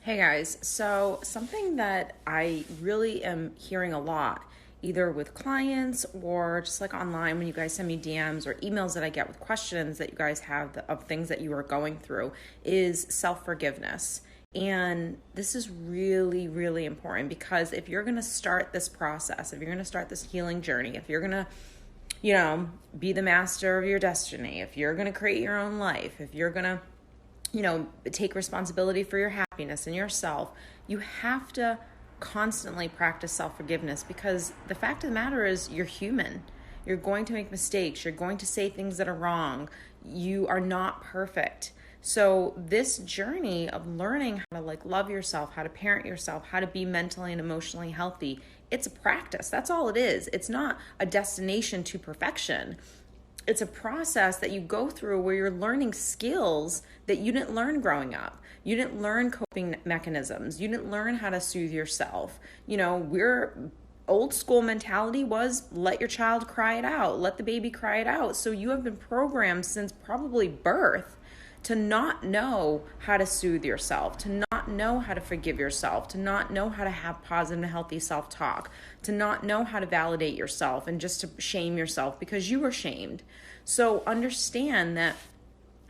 Hey guys, so something that I really am hearing a lot, either with clients or just like online when you guys send me DMs or emails that I get with questions that you guys have of things that you are going through, is self-forgiveness. And this is really, really important because if you're going to start this process, if you're going to start this healing journey, if you're going to be the master of your destiny, if you're going to create your own life, if you're going to take responsibility for your happiness and yourself, you have to constantly practice self-forgiveness because the fact of the matter is you're human. You're going to make mistakes. You're going to say things that are wrong. You are not perfect. So this journey of learning how to love yourself, how to parent yourself, how to be mentally and emotionally healthy, it's a practice. That's all it is. It's not a destination to perfection. It's a process that you go through where you're learning skills that you didn't learn growing up. You didn't learn coping mechanisms. You didn't learn how to soothe yourself. We're old school mentality was let your child cry it out, let the baby cry it out. So you have been programmed since probably birth to not know how to soothe yourself, to not know how to forgive yourself, to not know how to have positive and healthy self-talk, to not know how to validate yourself and just to shame yourself because you were shamed. So understand that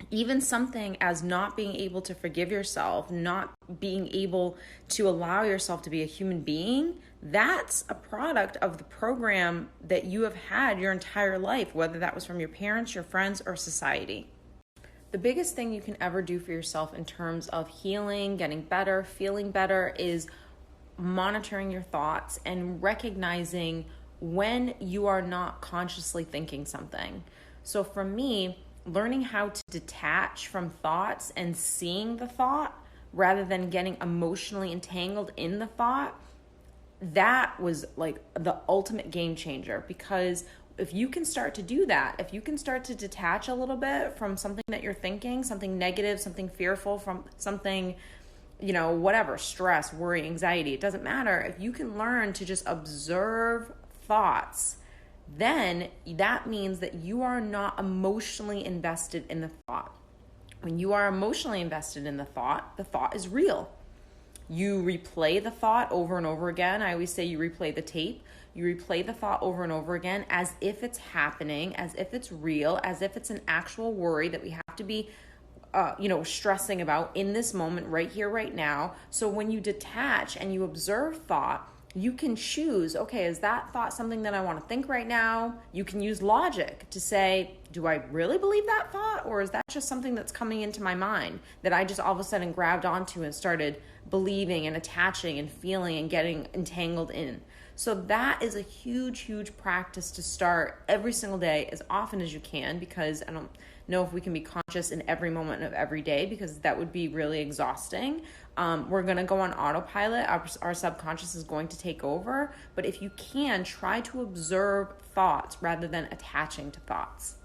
even something as not being able to forgive yourself, not being able to allow yourself to be a human being, that's a product of the program that you have had your entire life, whether that was from your parents, your friends, or society. The biggest thing you can ever do for yourself in terms of healing, getting better, feeling better is monitoring your thoughts and recognizing when you are not consciously thinking something. So for me, learning how to detach from thoughts and seeing the thought rather than getting emotionally entangled in the thought, that was the ultimate game changer. Because if you can start to do that, if you can start to detach a little bit from something that you're thinking, something negative, something fearful, from something, whatever, stress, worry, anxiety, it doesn't matter. If you can learn to just observe thoughts, then that means that you are not emotionally invested in the thought. When you are emotionally invested in the thought is real. You replay the thought over and over again. I always say you replay the tape. You replay the thought over and over again as if it's happening, as if it's real, as if it's an actual worry that we have to be stressing about in this moment, right here, right now. So when you detach and you observe thought, you can choose, okay, is that thought something that I want to think right now? You can use logic to say, do I really believe that thought? Or is that just something that's coming into my mind that I just all of a sudden grabbed onto and started believing and attaching and feeling and getting entangled in? So that is a huge, huge practice to start every single day as often as you can, because I don't know if we can be conscious in every moment of every day, because that would be really exhausting. We're going to go on autopilot. Our subconscious is going to take over. But if you can, try to observe thoughts rather than attaching to thoughts.